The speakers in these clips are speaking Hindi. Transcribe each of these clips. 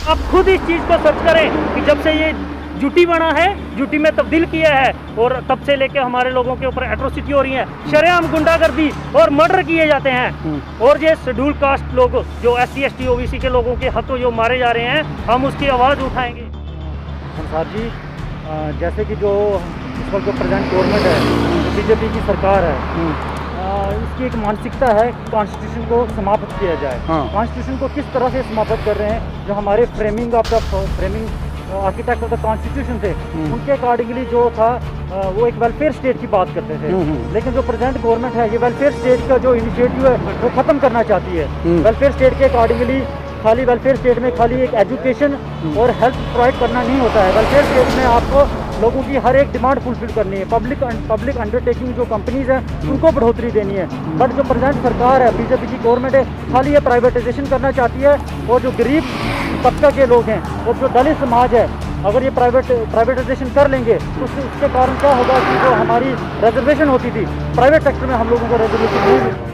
आप खुद इस चीज़ को सर्च करें कि जब से ये यूटी बना है, यूटी में तब्दील किया है और तब से लेके हमारे लोगों के ऊपर एट्रोसिटी हो रही है, शरेआम गुंडागर्दी और मर्डर किए जाते हैं। और ये शेड्यूल कास्ट लोग जो SC ST OBC के लोगों के हक जो मारे जा रहे हैं, हम उसकी आवाज़ उठाएंगे। संसार जी, जैसे कि जो इस वक्त प्रेजेंट गवर्नमेंट है, BJP की सरकार है, इसकी एक मानसिकता है कि कॉन्स्टिट्यूशन को समाप्त किया जाए। कॉन्स्टिट्यूशन को किस तरह से समाप्त कर रहे हैं? जो हमारे framing architect of the constitution थे, उनके अकॉर्डिंगली जो था वो एक वेलफेयर स्टेट की बात करते थे। लेकिन जो प्रेजेंट गवर्नमेंट है, ये वेलफेयर स्टेट का जो इनिशिएटिव है वो ख़त्म करना चाहती है। वेलफेयर स्टेट के अकॉर्डिंगली खाली वेलफेयर स्टेट में खाली एक एजुकेशन और हेल्थ प्रोवाइड करना नहीं होता है। वेलफेयर स्टेट में आपको लोगों की हर एक डिमांड फुलफिल करनी है। पब्लिक अंडरटेकिंग जो कंपनीज हैं उनको बढ़ोतरी देनी है। बट जो प्रेजेंट सरकार है, BJP की गवर्नमेंट है, खाली ये प्राइवेटाइजेशन करना चाहती है। और जो गरीब तबका के लोग हैं और जो दलित समाज है, अगर ये प्राइवेटाइजेशन कर लेंगे तो उसके कारण क्या होगा कि जो हमारी रिजर्वेशन होती थी प्राइवेट सेक्टर में, हम लोगों को रिजर्वेशन नहीं मिलती।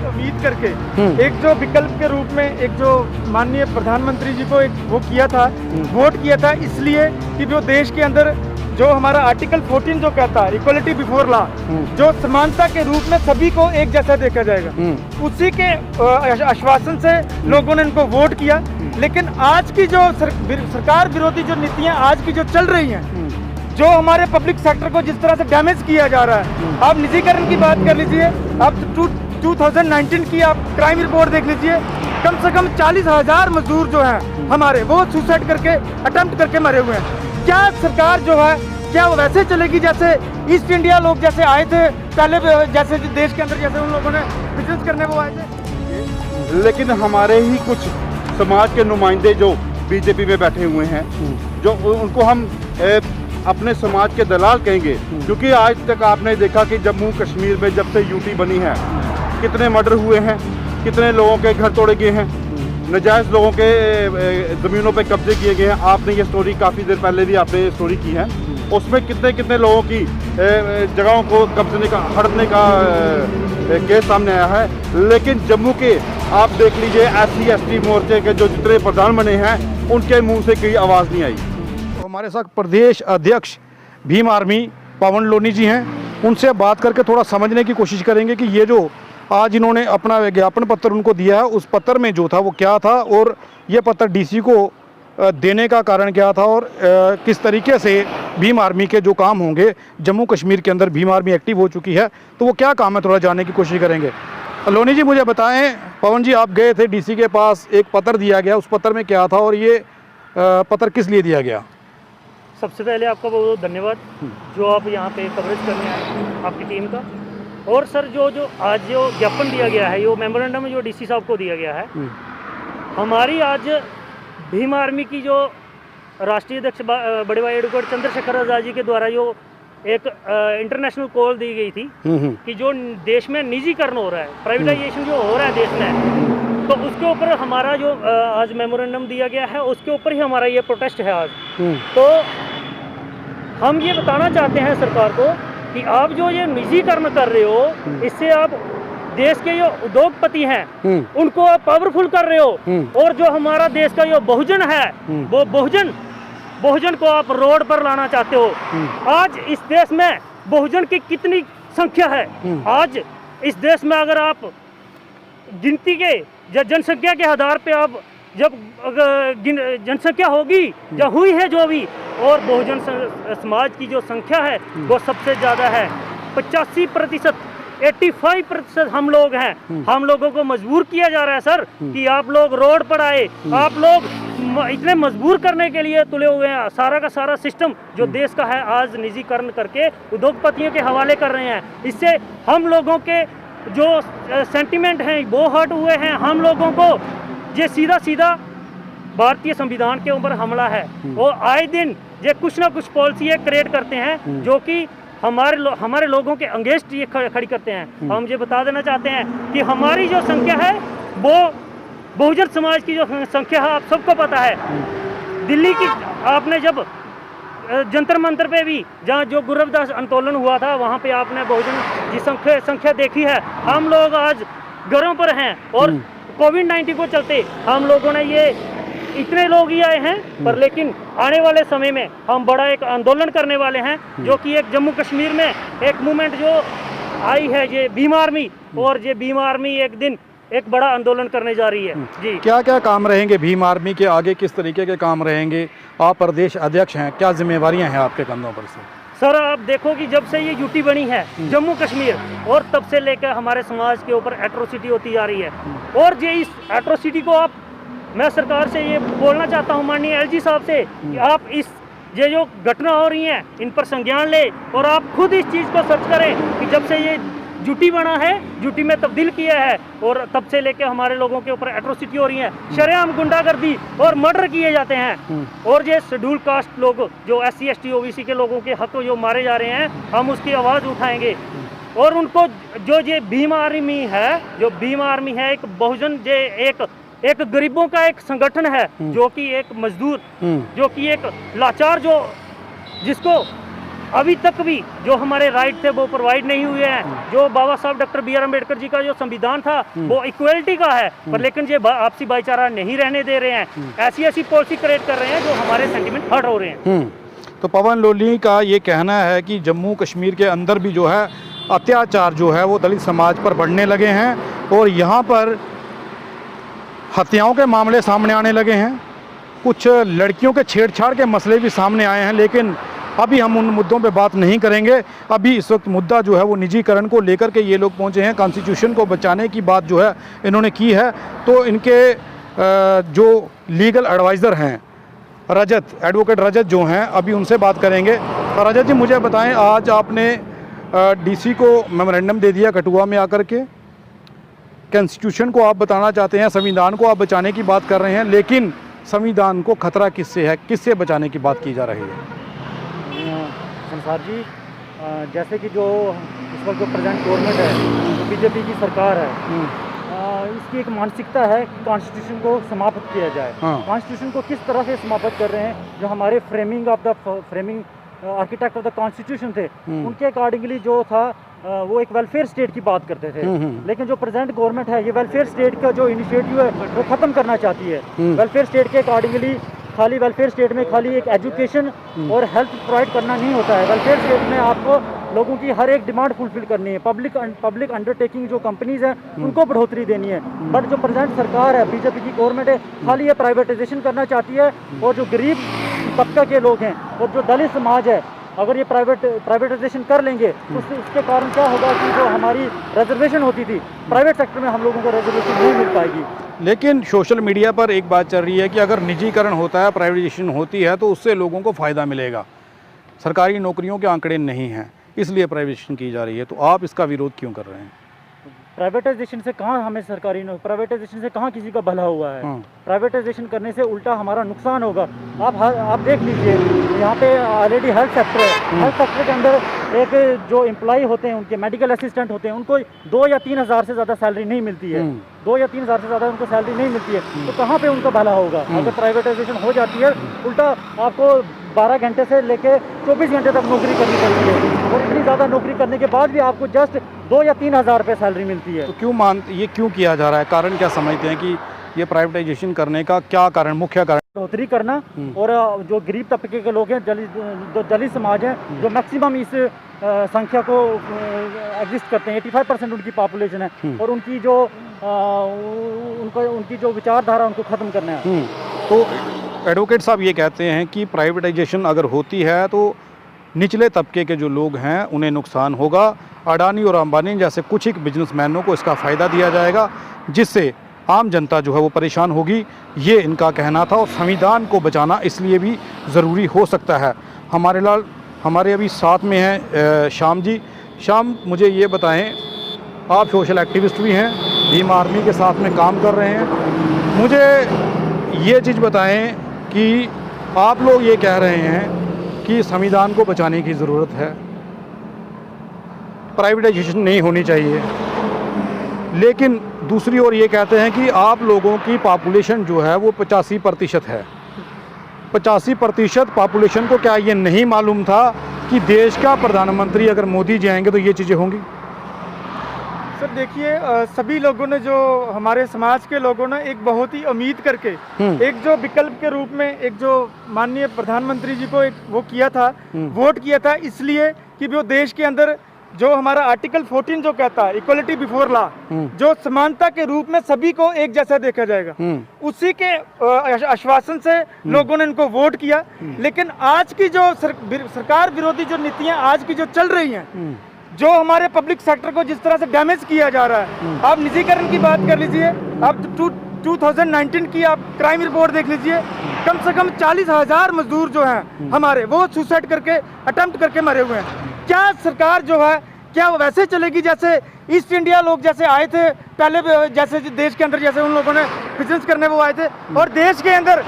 उम्मीद करके एक जो विकल्प के रूप में एक जो माननीय प्रधानमंत्री जी को एक वो किया था, वोट किया था, इसलिए कि जो देश के अंदर जो हमारा आर्टिकल 14 जो कहता है इक्वलिटी बिफोर लॉ, जो समानता के रूप में सभी को एक जैसा देखा जाएगा, उसी के आश्वासन से लोगों ने इनको वोट किया। लेकिन आज की जो सरकार विरोधी जो नीतियां आज की जो चल रही हैं, जो हमारे पब्लिक सेक्टर को जिस तरह से डैमेज किया जा रहा है, आप निजीकरण की बात कर लीजिए, आप 2019 की आप क्राइम रिपोर्ट देख लीजिए, कम से कम 40,000 मजदूर जो हैं हमारे, वो सुसाइड करके अटेम्प्ट करके मरे हुए हैं। क्या सरकार जो है क्या वो वैसे चलेगी जैसे ईस्ट इंडिया लोग जैसे आए थे पहले, जैसे देश के अंदर जैसे उन लोगों ने बिजनेस करने वो आए थे? लेकिन हमारे ही कुछ समाज के नुमाइंदे जो BJP में बैठे हुए हैं, जो उनको हम अपने समाज के दलाल कहेंगे, क्योंकि आज तक आपने देखा कि जम्मू कश्मीर में जब से यूटी बनी है, कितने मर्डर हुए हैं, कितने लोगों के घर तोड़े गए हैं, नजायज़ लोगों के ज़मीनों पे कब्जे किए गए हैं। आपने ये स्टोरी काफ़ी देर पहले भी आपने स्टोरी की है, उसमें कितने कितने लोगों की जगहों को कब्जने का हड़पने का केस सामने आया है। लेकिन जम्मू के आप देख लीजिए SC ST मोर्चे के जो जितने प्रधान बने हैं, उनके मुंह से कोई आवाज़ नहीं आई। तो हमारे साथ प्रदेश अध्यक्ष भीम आर्मी पवन लोनी जी हैं, उनसे बात करके थोड़ा समझने की कोशिश करेंगे कि ये जो आज इन्होंने अपना विज्ञापन पत्र उनको दिया है, उस पत्र में जो था वो क्या था और ये पत्र DC को देने का कारण क्या था और किस तरीके से भीम आर्मी के जो काम होंगे जम्मू कश्मीर के अंदर। भीम आर्मी एक्टिव हो चुकी है तो वो क्या काम है, थोड़ा जानने की कोशिश करेंगे। लोनी जी मुझे बताएं, पवन जी आप गए थे DC के पास, एक पत्र दिया गया, उस पत्र में क्या था और ये पत्र किस लिए दिया गया? सबसे पहले आपका बहुत बहुत धन्यवाद जो आप यहाँ पे कवरेज करने आए, आपकी टीम का। और सर जो आज जो ज्ञापन दिया गया है, ये मेमोरेंडम जो DC साहब को दिया गया है, हमारी आज भीम आर्मी की जो राष्ट्रीय अध्यक्ष बड़े भाई एडवोकेट चंद्रशेखर आज़ाद जी के द्वारा जो एक इंटरनेशनल कॉल दी गई थी कि जो देश में निजीकरण हो रहा है, प्राइवेटाइजेशन जो हो रहा है देश में, तो उसके ऊपर हमारा जो आज मेमोरेंडम दिया गया है, उसके ऊपर ही हमारा ये प्रोटेस्ट है आज। तो हम ये बताना चाहते हैं सरकार को कि आप जो ये निजीकरण कर रहे हो, इससे आप देश के जो उद्योगपति हैं उनको आप पावरफुल कर रहे हो, और जो हमारा देश का जो बहुजन है वो बहुजन को आप रोड पर लाना चाहते हो। आज इस देश में बहुजन की कितनी संख्या है? आज इस देश में अगर आप गिनती के जनसंख्या के आधार पे आप जब जनसंख्या होगी जो हुई है जो भी, और बहुजन समाज की जो संख्या है वो सबसे ज़्यादा है, 85%, 85% हम लोग हैं। हम लोगों को मजबूर किया जा रहा है सर कि आप लोग रोड पर आए, आप लोग इतने मजबूर करने के लिए तुले हुए हैं। सारा का सारा सिस्टम जो देश का है आज निजीकरण करके उद्योगपतियों के हवाले कर रहे हैं। इससे हम लोगों के जो सेंटिमेंट हैं वो हर्ट हुए हैं। हम लोगों को ये सीधा भारतीय संविधान के ऊपर हमला है, और आए दिन ये कुछ ना कुछ पॉलिसी क्रिएट करते हैं जो कि हमारे लोगों के अगेंस्ट ये खड़ी करते हैं। हम ये बता देना चाहते हैं कि हमारी जो संख्या है वो बहुजन समाज की जो संख्या है आप सबको पता है। दिल्ली की आपने जब जंतर मंतर पे भी जहाँ जो गुरवदास आंदोलन हुआ था वहाँ पे आपने बहुजन की संख्या देखी है। हम लोग आज घरों पर हैं और कोविड-19 को चलते हम लोगों ने ये इतने लोग ही आए हैं, पर लेकिन आने वाले समय में हम बड़ा एक आंदोलन करने वाले हैं, जो कि एक जम्मू कश्मीर में एक मूवमेंट जो आई है, ये भीम आर्मी, और ये भीम आर्मी एक दिन एक बड़ा आंदोलन करने जा रही है जी। क्या क्या काम रहेंगे भीम आर्मी के आगे, किस तरीके के काम रहेंगे? आप प्रदेश अध्यक्ष हैं, क्या जिम्मेवारियां हैं आपके कंधों पर से? सर आप देखो कि जब से ये यूटी बनी है जम्मू कश्मीर, और तब से लेकर हमारे समाज के ऊपर एट्रोसिटी होती जा रही है, और ये इस एट्रोसिटी को मैं सरकार से ये बोलना चाहता हूँ, माननीय एलजी साहब से, कि आप ये जो घटना हो रही हैं इन पर संज्ञान ले, और आप खुद इस चीज़ को सर्च करें कि जब से ये यूटी बना है, यूटी में तब्दील किया है, और तब से लेकर हमारे लोगों के ऊपर एट्रोसिटी हो रही है, शरेआम गुंडागर्दी और मर्डर किए जाते हैं, और ये शेड्यूल कास्ट लोग जो SC ST OBC के लोगों के हक जो मारे जा रहे हैं, हम उसकी आवाज़ उठाएंगे। और उनको जो ये भीम आर्मी है, जो भीम आर्मी है, एक बहुजन एक गरीबों का एक संगठन है, जो कि एक मजदूर, जो कि एक लाचार, जिसको अभी तक भी जो हमारे राइट थे वो प्रोवाइड नहीं हुए हैं। जो बाबा साहब डॉक्टर BR अम्बेडकर जी का जो संविधान था वो इक्वलिटी का है, पर लेकिन ये आपसी भाईचारा नहीं रहने दे रहे हैं, ऐसी पॉलिसी क्रिएट कर रहे हैं जो हमारे सेंटिमेंट हर्ट हो रहे हैं। तो पवन लोली का ये कहना है कि जम्मू कश्मीर के अंदर भी जो है अत्याचार जो है वो दलित समाज पर बढ़ने लगे हैं, और यहाँ पर हत्याओं के मामले सामने आने लगे हैं, कुछ लड़कियों के छेड़छाड़ के मसले भी सामने आए हैं, लेकिन अभी हम उन मुद्दों पे बात नहीं करेंगे। अभी इस वक्त मुद्दा जो है वो निजीकरण को लेकर के ये लोग पहुंचे हैं, कॉन्स्टिट्यूशन को बचाने की बात जो है इन्होंने की है। तो इनके जो लीगल एडवाइज़र हैं एडवोकेट रजत जो हैं, अभी उनसे बात करेंगे। रजत जी मुझे बताएं, आज आपने DC को मेमोरेंडम दे दिया कठुआ में आकर के, कॉन्स्टिट्यूशन को आप बताना चाहते हैं, संविधान को आप बचाने की बात कर रहे हैं, लेकिन संविधान को खतरा किससे है, किससे बचाने की बात की जा रही है? संसार जी, जैसे कि जो इस वक्त जो प्रेजेंट गवर्नमेंट है, जो BJP की सरकार है, इसकी एक मानसिकता है कि कॉन्स्टिट्यूशन को समाप्त किया जाए। कॉन्स्टिट्यूशन को किस तरह से समाप्त कर रहे हैं? जो हमारे framing architect of the constitution थे, उनके अकॉर्डिंगली जो था वो एक वेलफेयर स्टेट की बात करते थे, लेकिन जो प्रेजेंट गवर्नमेंट है ये वेलफेयर स्टेट का जो इनिशिएटिव है वो ख़त्म करना चाहती है। वेलफेयर स्टेट के अकॉर्डिंगली खाली वेलफेयर स्टेट में खाली एक एजुकेशन और हेल्थ प्रोवाइड करना नहीं होता है। वेलफेयर स्टेट में आपको लोगों की हर एक डिमांड फुलफिल करनी है। पब्लिक अंडरटेकिंग जो कंपनीज हैं उनको बढ़ोतरी देनी है। बट जो प्रेजेंट सरकार है, BJP की गवर्नमेंट है, खाली ये प्राइवेटाइजेशन करना चाहती है, और जो गरीब तबका के लोग हैं और जो दलित समाज है, अगर ये प्राइवेटाइजेशन कर लेंगे तो उसके कारण क्या होगा कि जो हमारी रिजर्वेशन होती थी प्राइवेट सेक्टर में, हम लोगों को रिजर्वेशन नहीं मिल पाएगी। लेकिन सोशल मीडिया पर एक बात चल रही है कि अगर निजीकरण होता है, प्राइवेटाइजेशन होती है, तो उससे लोगों को फ़ायदा मिलेगा। सरकारी नौकरियों के आंकड़े नहीं हैं, इसलिए प्राइवेटाइजेशन की जा रही है। तो आप इसका विरोध क्यों कर रहे हैं? प्राइवेटाइजेशन से कहाँ हमें प्राइवेटाइजेशन से कहाँ किसी का भला हुआ है? प्राइवेटाइजेशन करने से उल्टा हमारा नुकसान होगा। आप देख लीजिए, यहाँ पे ऑलरेडी हेल्थ सेक्टर है। हेल्थ सेक्टर के अंदर एक जो एम्प्लॉय होते हैं, उनके मेडिकल असिस्टेंट होते हैं, उनको 2 या 3 हज़ार से ज़्यादा सैलरी नहीं मिलती है। 2 या 3 हज़ार से ज़्यादा उनको सैलरी नहीं मिलती है, तो कहाँ पे उनका भला होगा? अगर प्राइवेटाइजेशन हो जाती है, उल्टा आपको 12 घंटे से लेके 24 घंटे तक नौकरी करनी पड़ती है, और इतनी ज़्यादा नौकरी करने के बाद भी आपको जस्ट 2 या 3 हज़ार रुपये सैलरी मिलती है। तो ये क्यों किया जा रहा है? कारण क्या समझते हैं कि ये प्राइवेटाइजेशन करने का क्या कारण, मुख्य कारण? बढ़ोतरी करना, और जो गरीब तबके के लोग हैं, दलित समाज हैं, जो मैक्सिमम इस संख्या को एग्जिस्ट करते हैं, 85% उनकी पॉपुलेशन है, और उनकी जो विचारधारा उनको ख़त्म करना है। तो एडवोकेट साहब ये कहते हैं कि प्राइवेटाइजेशन अगर होती है तो निचले तबके के जो लोग हैं उन्हें नुकसान होगा। अडानी और अंबानी जैसे कुछ ही बिजनेसमैनों को इसका फ़ायदा दिया जाएगा, जिससे आम जनता जो है वो परेशान होगी। ये इनका कहना था, और संविधान को बचाना इसलिए भी ज़रूरी हो सकता है। हमारे अभी साथ में हैं श्याम जी। श्याम, मुझे ये बताएं, आप सोशल एक्टिविस्ट भी हैं, भीम आर्मी के साथ में काम कर रहे हैं। मुझे ये चीज़ बताएं कि आप लोग ये कह रहे हैं कि संविधान को बचाने की ज़रूरत है, प्राइवेटाइजेशन नहीं होनी चाहिए, लेकिन दूसरी ओर ये कहते हैं कि आप लोगों की पॉपुलेशन जो है वो 85% है। 85% पॉपुलेशन को क्या ये नहीं मालूम था कि देश का प्रधानमंत्री अगर मोदी जी आएंगे तो ये चीज़ें होंगी? सर, देखिए सभी लोगों ने, जो हमारे समाज के लोगों ने एक बहुत ही उम्मीद करके एक जो विकल्प के रूप में एक जो माननीय प्रधानमंत्री जी को एक वो किया था, वोट किया था, इसलिए कि वो देश के अंदर जो हमारा आर्टिकल 14 जो कहता है इक्वलिटी बिफोर लॉ, जो समानता के रूप में सभी को एक जैसा देखा जाएगा, उसी के आश्वासन से लोगों ने इनको वोट किया। लेकिन आज की जो सरकार विरोधी जो नीतियां आज की जो चल रही हैं, जो हमारे पब्लिक सेक्टर को जिस तरह से डैमेज किया जा रहा है, आप निजीकरण की बात कर लीजिए, आप 2019 की आप क्राइम रिपोर्ट देख लीजिए, कम से कम 40,000 मजदूर जो हैं हमारे, वो सुसाइड करके अटेम्प्ट करके मरे हुए हैं। क्या सरकार जो है क्या वो वैसे चलेगी जैसे ईस्ट इंडिया लोग जैसे आए थे पहले, जैसे देश के अंदर जैसे उन लोगों ने बिजनेस करने वो आए थे, और देश के अंदर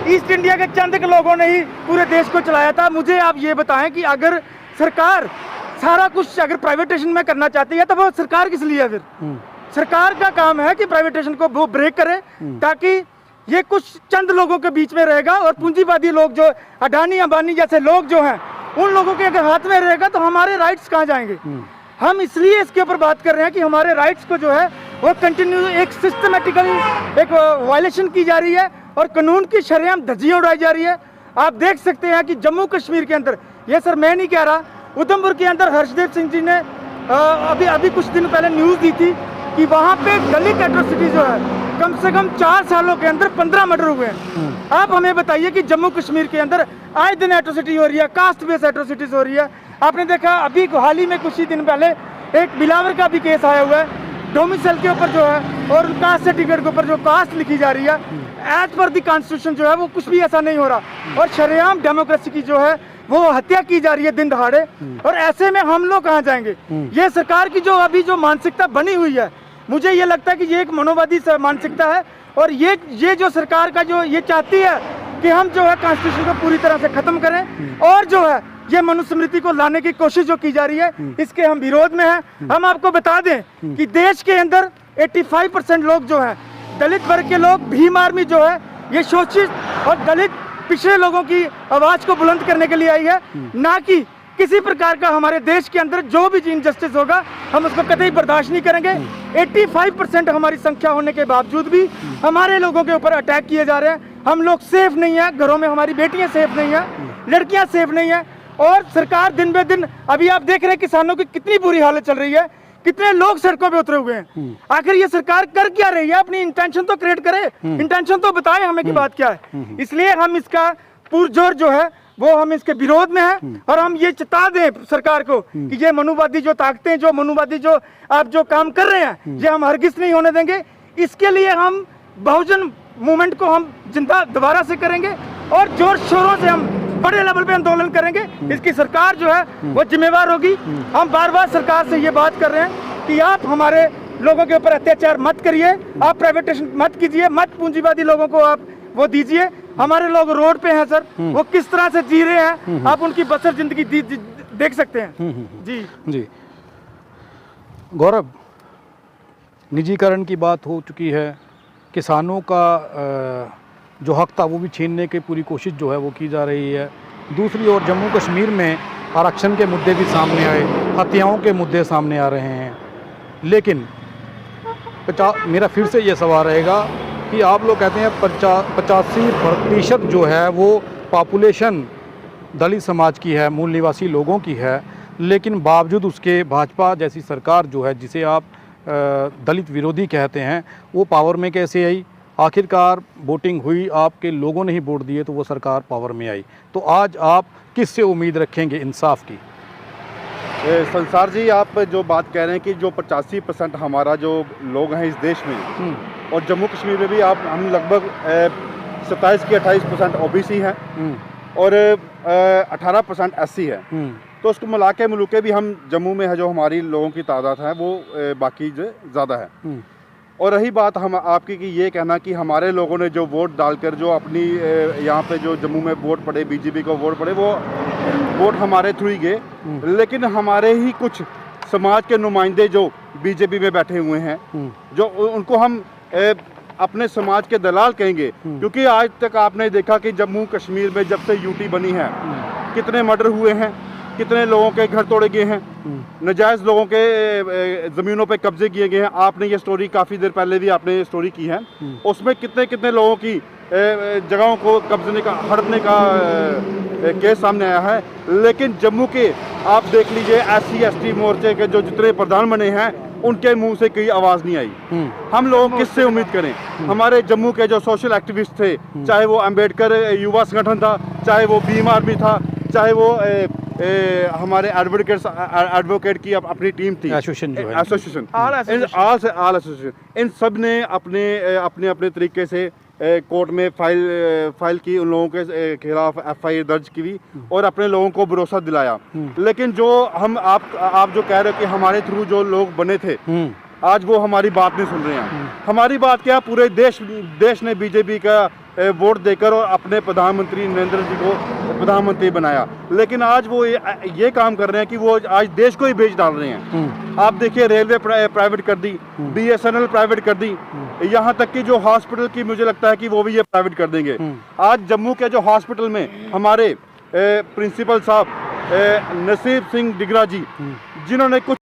ईस्ट इंडिया के चंद के लोगों ने ही पूरे देश को चलाया था। मुझे आप ये बताएं कि अगर सरकार सारा कुछ अगर प्राइवेटेशन में करना चाहती है तो वो सरकार किस लिए है फिर? सरकार का काम है कि प्राइवेटेशन को वो ब्रेक करे, ताकि ये कुछ चंद लोगों के बीच में रहेगा, और पूंजीवादी लोग जो अडानी अंबानी जैसे लोग जो हैं उन लोगों के अगर हाथ में रहेगा तो हमारे राइट्स कहाँ जाएंगे? हम इसलिए इसके ऊपर बात कर रहे हैं कि हमारे राइट्स को जो है वो कंटिन्यू एक सिस्टमेटिकली एक वायलेशन की जा रही है और कानून की शरेआम धज्जियां उड़ाई जा रही है। आप देख सकते हैं कि जम्मू कश्मीर के अंदर, ये सर मैं नहीं कह रहा, उधमपुर के अंदर हर्षदेव सिंह जी ने अभी कुछ दिन पहले न्यूज़ दी थी कि वहाँ पे दलित एट्रोसिटी जो है कम से कम 4 सालों के अंदर 15 मर्डर हुए हैं। आप हमें बताइए कि जम्मू कश्मीर के अंदर आए दिन एट्रोसिटी हो रही है, कास्ट बेस एट्रोसिटीज हो रही है। आपने देखा अभी हाल ही में कुछ ही दिन पहले एक बिलावर का भी केस आया हुआ है, डोमिसाइल के ऊपर जो है और कास्ट सर्टिफिकेट के ऊपर जो कास्ट लिखी जा रही है, एज पर दी कॉन्स्टिट्यूशन जो है वो कुछ भी ऐसा नहीं हो रहा, और शरेआम डेमोक्रेसी की जो है वो हत्या की जा रही है दिन दहाड़े। और ऐसे में हम लोग कहाँ जाएंगे? ये सरकार की जो अभी जो मानसिकता बनी हुई है, मुझे ये लगता है कि ये एक मनोवादी मानसिकता है, और ये जो सरकार का जो ये चाहती है कि हम जो है कॉन्स्टिट्यूशन को पूरी तरह से खत्म करें, और जो है ये मनुस्मृति को लाने की कोशिश जो की जा रही है, इसके हम विरोध में हैं। हम आपको बता दें कि देश के अंदर 85% लोग जो हैं दलित वर्ग के लोग, भीम आर्मी जो है ये शोषित और दलित पिछड़े लोगों की आवाज को बुलंद करने के लिए आई है, ना कि किसी प्रकार का हमारे देश के अंदर जो भी इनजस्टिस होगा हम उसको कतई बर्दाश्त नहीं करेंगे। 85% हमारी संख्या होने के बावजूद भी हमारे लोगों के ऊपर अटैक किए जा रहे हैं। हम लोग सेफ नहीं है, घरों में हमारी बेटियां सेफ नहीं है, लड़कियां सेफ नहीं है, और सरकार दिन ब दिन, अभी आप देख रहे हैं किसानों की कितनी बुरी हालत चल रही है, कितने लोग सड़कों पे उतरे हुए हैं। आखिर ये सरकार कर क्या रही है? अपनी इंटेंशन तो क्रिएट करे, इंटेंशन तो बताए हमें कि बात क्या है। इसलिए हम इसका पुरजोर जो है वो हम इसके विरोध में हैं, और हम ये चेता दें सरकार को कि ये मनुवादी जो ताकतें, जो मनुवादी जो आप जो काम कर रहे हैं, ये हम हरगिज नहीं होने देंगे। इसके लिए हम बहुजन मूवमेंट को हम जिंदा दोबारा से करेंगे, और जोर शोरों से हम बड़े लेवल पे आंदोलन करेंगे। इसकी सरकार जो है वो जिम्मेवार होगी। हम बार बार सरकार से ये बात कर रहे हैं कि आप हमारे लोगों के ऊपर अत्याचार मत करिए, आप प्राइवेटेशन मत कीजिए, मत पूंजीवादी लोगों को आप वो दीजिए। हमारे लोग रोड पे हैं सर, वो किस तरह से जी रहे हैं, आप उनकी बसर जिंदगी देख सकते हैं। जी गौरव, निजीकरण की बात हो चुकी है, किसानों का जो हक था वो भी छीनने की पूरी कोशिश जो है वो की जा रही है। दूसरी ओर जम्मू कश्मीर में आरक्षण के मुद्दे भी सामने आए, हत्याओं के मुद्दे सामने आ रहे हैं। लेकिन मेरा फिर से ये सवाल रहेगा कि आप लोग कहते हैं 85% जो है वो पॉपुलेशन दलित समाज की है, मूल निवासी लोगों की है, लेकिन बावजूद उसके भाजपा जैसी सरकार जो है, जिसे आप दलित विरोधी कहते हैं, वो पावर में कैसे आई? आखिरकार वोटिंग हुई, आपके लोगों ने ही वोट दिए तो वो सरकार पावर में आई। तो आज आप किससे उम्मीद रखेंगे इंसाफ की? संसार जी, आप जो बात कह रहे हैं कि जो 85% हमारा जो लोग हैं इस देश में, और जम्मू कश्मीर में भी हम लगभग 27 की 28% OBC हैं, और 18% SC है। तो उसको मिला के मुलुके भी हम जम्मू में है जो हमारी लोगों की तादाद है वो बाकी जो ज़्यादा है। और रही बात हम आपकी कि ये कहना कि हमारे लोगों ने जो वोट डालकर जो अपनी यहाँ पे जो जम्मू में वोट पड़े, BJP को वोट पड़े, वो वोट हमारे थ्रू ही गए, लेकिन हमारे ही कुछ समाज के नुमाइंदे जो BJP में बैठे हुए हैं, जो उनको हम अपने समाज के दलाल कहेंगे, क्योंकि आज तक आपने देखा कि जम्मू कश्मीर में जब से UT बनी है कितने मर्डर हुए हैं, कितने लोगों के घर तोड़े गए हैं, नजायज़ लोगों के ज़मीनों पे कब्जे किए गए हैं। आपने ये स्टोरी काफ़ी देर पहले भी आपने स्टोरी की है, उसमें कितने कितने लोगों की जगहों को कब्जने का हड़पने का केस सामने आया है। लेकिन जम्मू के आप देख लीजिए SC/ST मोर्चे के जो जितने प्रधान बने हैं उनके मुंह से कोई आवाज़ नहीं आई। हम लोग किससे उम्मीद करें? हमारे जम्मू के जो सोशल एक्टिविस्ट थे, चाहे वो अंबेडकर युवा संगठन था, चाहे वो भीम आर्मी था, चाहे वो हमारे एडवोकेट की अपनी टीम थी, एसोसिएशन आल एसोसिएशन, इन सब ने अपने अपने तरीके से कोर्ट में फाइल की, उन लोगों के खिलाफ FIR दर्ज की और अपने लोगों को भरोसा दिलाया। लेकिन जो हम आप जो कह रहे हो कि हमारे थ्रू जो लोग बने थे, आज वो हमारी बात नहीं सुन रहे हैं। हमारी बात क्या, पूरे देश ने बीजेपी का वोट देकर और अपने प्रधानमंत्री नरेंद्र जी को प्रधानमंत्री बनाया। लेकिन आज वो ये काम कर रहे हैं कि वो आज देश को ही बेच डाल रहे हैं। आप देखिए, रेलवे प्राइवेट कर दी, BSNL प्राइवेट कर दी, यहाँ तक कि जो हॉस्पिटल की मुझे लगता है कि वो भी ये प्राइवेट कर देंगे। आज जम्मू के जो हॉस्पिटल में हमारे प्रिंसिपल साहब नसीब सिंह डिगरा जी, जिन्होंने कुछ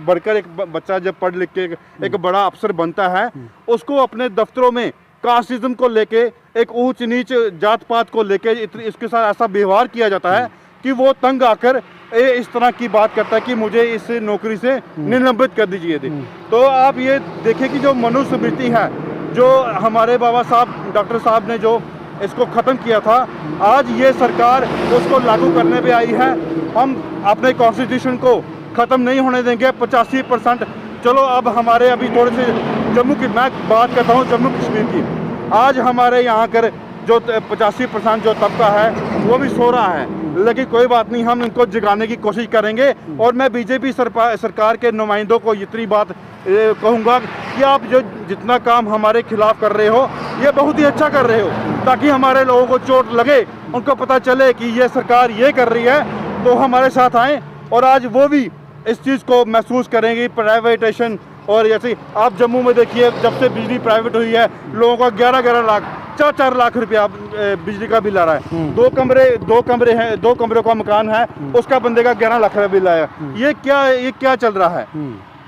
बढ़कर, एक बच्चा जब पढ़ लिख के एक बड़ा अफसर बनता है, उसको अपने दफ्तरों में कास्टिज्म को लेके, एक ऊंच नीच जात पात को लेके इसके साथ ऐसा व्यवहार किया जाता है कि वो तंग आकर इस तरह की बात करता है कि मुझे इस नौकरी से निलंबित कर दीजिए थी। तो आप ये देखें कि जो मनुस्मृति है, जो हमारे बाबा साहब डॉक्टर साहब ने जो इसको ख़त्म किया था, आज ये सरकार उसको लागू करने पे आई है। हम अपने कॉन्स्टिट्यूशन को ख़त्म नहीं होने देंगे। 85%, चलो अब हमारे अभी थोड़े से जम्मू की, मैं बात करता हूँ जम्मू कश्मीर की, आज हमारे यहाँ कर जो 85% जो तबका है वो भी सो रहा है। लेकिन कोई बात नहीं, हम इनको जगाने की कोशिश करेंगे। और मैं बीजेपी सरकार के नुमाइंदों को इतनी बात कहूँगा कि आप जो जितना काम हमारे खिलाफ कर रहे हो, ये बहुत ही अच्छा कर रहे हो, ताकि हमारे लोगों को चोट लगे, उनको पता चले कि ये सरकार ये कर रही है, तो हमारे साथ आएँ। और आज वो भी इस चीज़ को महसूस करेंगे। प्राइवेटेशन, और जैसे आप जम्मू में देखिए, जब से बिजली प्राइवेट हुई है, लोगों का 11-11 लाख 4-4 लाख रुपया बिजली का बिल आ रहा है। दो कमरे हैं, 2 कमरों का मकान है, उसका बंदे का 11 लाख का बिल आया। ये क्या चल रहा है?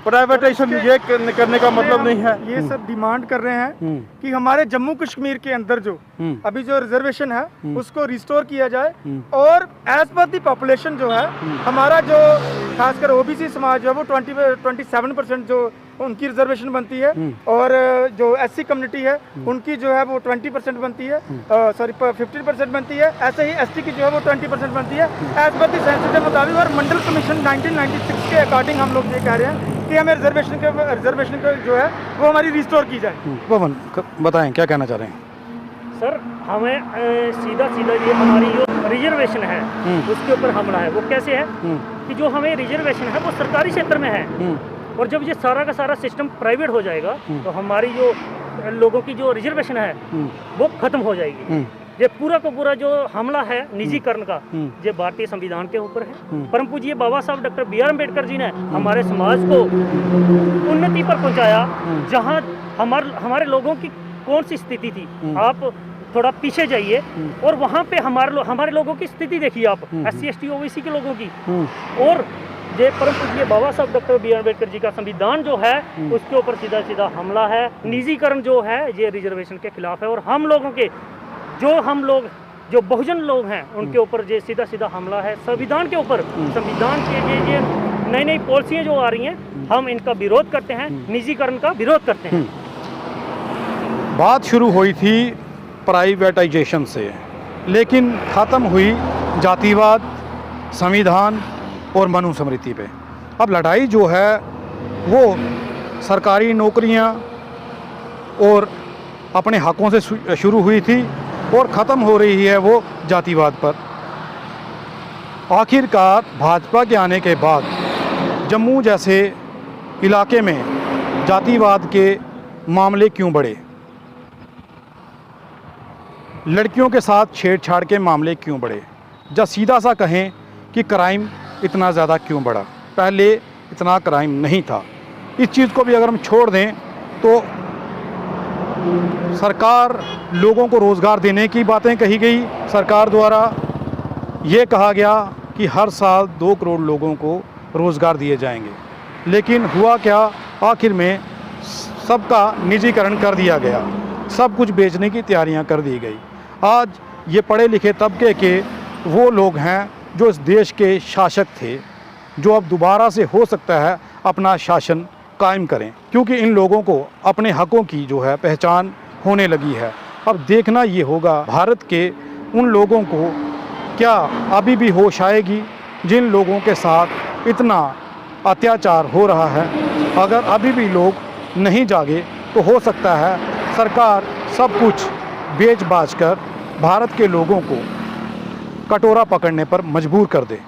प्राइवेटाइजेशन ये करने का मतलब नहीं है। ये सब डिमांड कर रहे हैं कि हमारे जम्मू कश्मीर के अंदर जो अभी जो रिजर्वेशन है उसको रिस्टोर किया जाए, और एज पर दी पॉपुलेशन जो है हमारा जो खासकर OBC समाज है वो 27% जो उनकी रिजर्वेशन बनती है, और जो SC कम्युनिटी है उनकी जो है वो 20% बनती है, सॉरी 15% बनती है। ऐसे ही ST की जो है वो 20% बनती है एज पर दी सेंसस के मुताबिक। और मंडल कमीशन 1996 के अकॉर्डिंग हम लोग ये कह रहे हैं कि हमें रिजर्वेशन का जो है वो हमारी रिस्टोर की जाए। पवन बताएं क्या कहना चाह रहे हैं? सर, हमें सीधा ये हमारी जो रिजर्वेशन है उसके ऊपर हमला है। वो कैसे है कि जो हमें रिजर्वेशन है वो सरकारी क्षेत्र में है, और जब ये सारा का सारा सिस्टम प्राइवेट हो जाएगा तो हमारी जो लोगों की जो रिजर्वेशन है वो खत्म हो जाएगी। ये पूरा का पूरा जो हमला है निजीकरण का, ये भारतीय संविधान के ऊपर है। परम पूज्य बाबा साहब डॉक्टर BR अम्बेडकर जी ने हमारे समाज को उन्नति पर पहुंचाया। जहां हमारे लोगों की कौन सी स्थिति थी, आप थोड़ा पीछे जाइए और वहां पे हमारे लोगों की स्थिति देखिए आप, SC/ST OBC के लोगों की। और ये परम पूज्य बाबा साहब डॉक्टर BR अम्बेडकर जी का संविधान जो है उसके ऊपर सीधा हमला है। निजीकरण जो है ये रिजर्वेशन के खिलाफ है, और हम लोग जो बहुजन लोग हैं उनके ऊपर ये सीधा हमला है संविधान के ऊपर। संविधान के ये नई पॉलिसियाँ जो आ रही हैं, हम इनका विरोध करते हैं, निजीकरण का विरोध करते हैं। बात शुरू हुई थी प्राइवेटाइजेशन से, लेकिन ख़त्म हुई जातिवाद, संविधान और मनुस्मृति पे। अब लड़ाई जो है वो सरकारी नौकरियां और अपने हकों से शुरू हुई थी और ख़त्म हो रही है वो जातिवाद पर। आखिरकार भाजपा के आने के बाद जम्मू जैसे इलाके में जातिवाद के मामले क्यों बढ़े? लड़कियों के साथ छेड़छाड़ के मामले क्यों बढ़े? जब सीधा सा कहें कि क्राइम इतना ज़्यादा क्यों बढ़ा? पहले इतना क्राइम नहीं था। इस चीज़ को भी अगर हम छोड़ दें तो सरकार लोगों को रोज़गार देने की बातें कही गई। सरकार द्वारा ये कहा गया कि कि हर साल 2 करोड़ लोगों को रोज़गार दिए जाएंगे। लेकिन हुआ क्या, आखिर में सबका निजीकरण कर दिया गया, सब कुछ बेचने की तैयारियां कर दी गई। आज ये पढ़े लिखे तबके के वो लोग हैं जो इस देश के शासक थे, जो अब दोबारा से हो सकता है अपना शासन कायम करें, क्योंकि इन लोगों को अपने हकों की जो है पहचान होने लगी है। अब देखना ये होगा भारत के उन लोगों को क्या अभी भी होश आएगी जिन लोगों के साथ इतना अत्याचार हो रहा है। अगर अभी भी लोग नहीं जागे तो हो सकता है सरकार सब कुछ बेच बाच कर भारत के लोगों को कटोरा पकड़ने पर मजबूर कर दे।